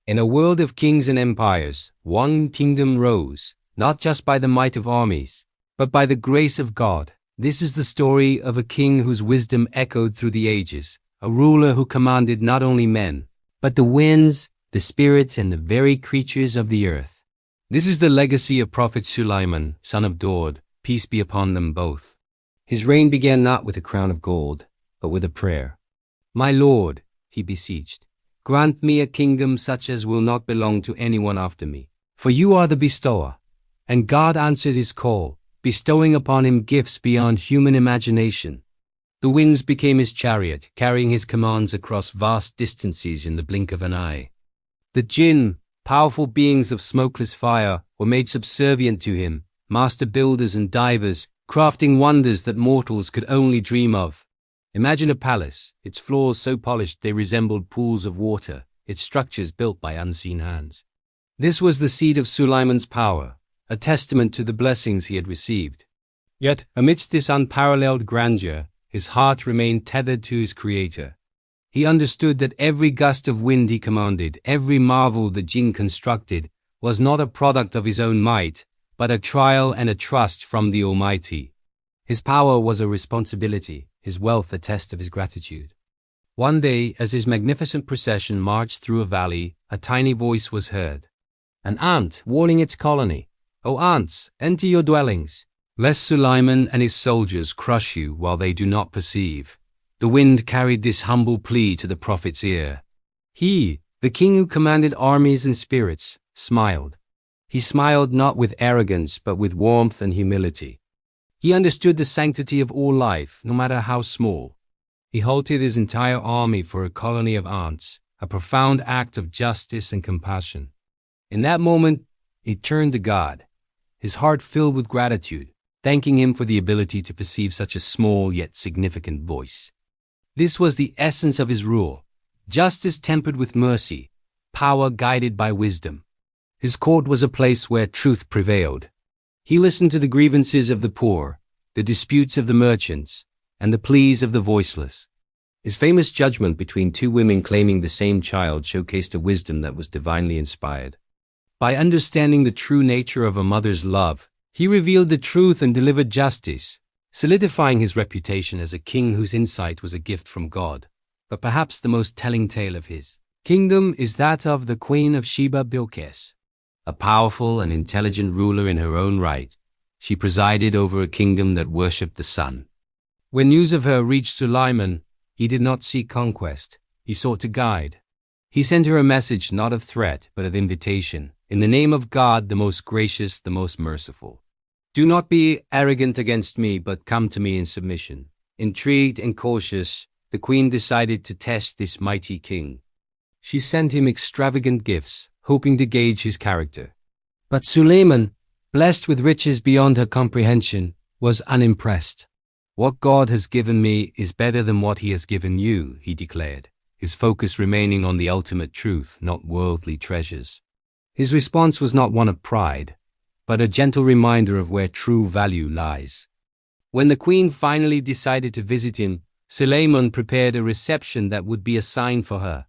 In a world of kings and empires, one kingdom rose, not just by the might of armies, but by the grace of God. This is the story of a king whose wisdom echoed through the ages, a ruler who commanded not only men, but the winds, the spirits, and the very creatures of the earth. This is the legacy of Prophet Sulaiman, son of Dawud, peace be upon them both. His reign began not with a crown of gold, but with a prayer. "My Lord," he beseeched, "grant me a kingdom such as will not belong to anyone after me, for you are the bestower." And God answered his call, bestowing upon him gifts beyond human imagination. The winds became his chariot, carrying his commands across vast distances in the blink of an eye. The jinn, powerful beings of smokeless fire, were made subservient to him, master builders and divers, crafting wonders that mortals could only dream of. Imagine a palace, its floors so polished they resembled pools of water, its structures built by unseen hands. This was the seed of Sulaiman's power, a testament to the blessings he had received. Yet, amidst this unparalleled grandeur, his heart remained tethered to his Creator. He understood that every gust of wind he commanded, every marvel the jinn constructed, was not a product of his own might, but a trial and a trust from the Almighty. His power was a responsibility, his wealth a test of his gratitude. One day, as his magnificent procession marched through a valley, a tiny voice was heard. An ant warning its colony, "O ants, enter your dwellings, lest Sulaiman and his soldiers crush you while they do not perceive." The wind carried this humble plea to the prophet's ear. He, the king who commanded armies and spirits, smiled. He smiled not with arrogance, but with warmth and humility. He understood the sanctity of all life, no matter how small. He halted his entire army for a colony of ants, a profound act of justice and compassion. In that moment, he turned to God, his heart filled with gratitude, thanking him for the ability to perceive such a small yet significant voice. This was the essence of his rule, justice tempered with mercy, power guided by wisdom. His court was a place where truth prevailed. He listened to the grievances of the poor, the disputes of the merchants, and the pleas of the voiceless. His famous judgment between two women claiming the same child showcased a wisdom that was divinely inspired. By understanding the true nature of a mother's love, he revealed the truth and delivered justice, solidifying his reputation as a king whose insight was a gift from God. But perhaps the most telling tale of his kingdom is that of the Queen of Sheba Bilqis. A powerful and intelligent ruler in her own right, she presided over a kingdom that worshipped the sun. When news of her reached Sulaiman, he did not seek conquest, he sought to guide. He sent her a message not of threat, but of invitation, in the name of God, the most gracious, the most merciful. "Do not be arrogant against me, but come to me in submission." Intrigued and cautious, the queen decided to test this mighty king. She sent him extravagant gifts, hoping to gauge his character. But Sulaiman, blessed with riches beyond her comprehension, was unimpressed. "What God has given me is better than what he has given you," he declared, his focus remaining on the ultimate truth, not worldly treasures. His response was not one of pride, but a gentle reminder of where true value lies. When the queen finally decided to visit him, Sulaiman prepared a reception that would be a sign for her.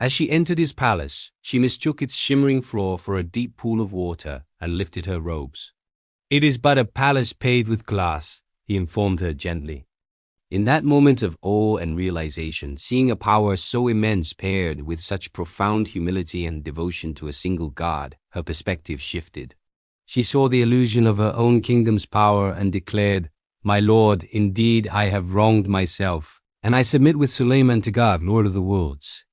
As she entered his palace, she mistook its shimmering floor for a deep pool of water and lifted her robes. "It is but a palace paved with glass," he informed her gently. In that moment of awe and realization, seeing a power so immense paired with such profound humility and devotion to a single God, her perspective shifted. She saw the illusion of her own kingdom's power and declared, "My Lord, indeed I have wronged myself, and I submit with Sulaiman to God, Lord of the worlds."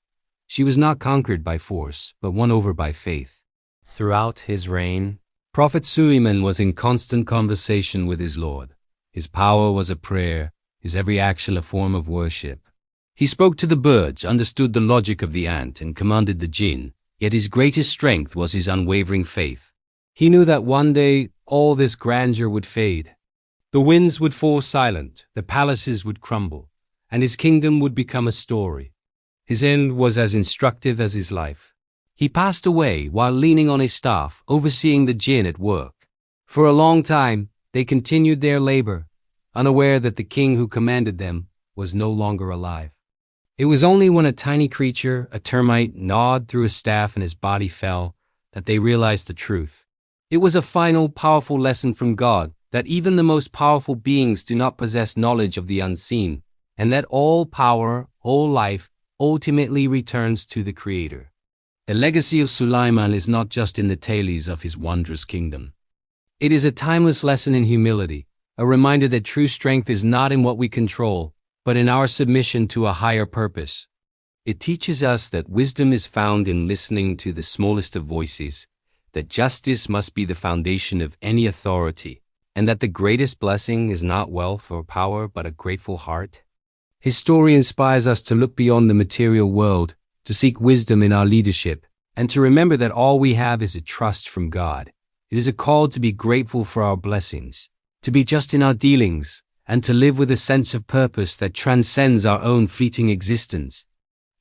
She was not conquered by force, but won over by faith. Throughout his reign, Prophet Sulaiman was in constant conversation with his Lord. His power was a prayer, his every action a form of worship. He spoke to the birds, understood the logic of the ant, and commanded the jinn, yet his greatest strength was his unwavering faith. He knew that one day all this grandeur would fade. The winds would fall silent, the palaces would crumble, and his kingdom would become a story. His end was as instructive as his life. He passed away while leaning on his staff, overseeing the jinn at work. For a long time, they continued their labor, unaware that the king who commanded them was no longer alive. It was only when a tiny creature, a termite, gnawed through a staff and his body fell, that they realized the truth. It was a final, powerful lesson from God that even the most powerful beings do not possess knowledge of the unseen, and that all power, all life, ultimately returns to the Creator. The legacy of Sulaiman is not just in the tales of his wondrous kingdom. It is a timeless lesson in humility, a reminder that true strength is not in what we control, but in our submission to a higher purpose. It teaches us that wisdom is found in listening to the smallest of voices, that justice must be the foundation of any authority, and that the greatest blessing is not wealth or power but a grateful heart. His story inspires us to look beyond the material world, to seek wisdom in our leadership, and to remember that all we have is a trust from God. It is a call to be grateful for our blessings, to be just in our dealings, and to live with a sense of purpose that transcends our own fleeting existence.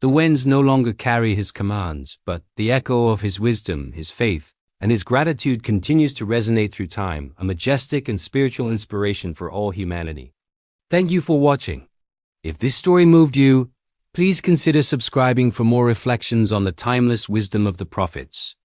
The winds no longer carry his commands, but the echo of his wisdom, his faith, and his gratitude continues to resonate through time, a majestic and spiritual inspiration for all humanity. Thank you for watching. If this story moved you, please consider subscribing for more reflections on the timeless wisdom of the prophets.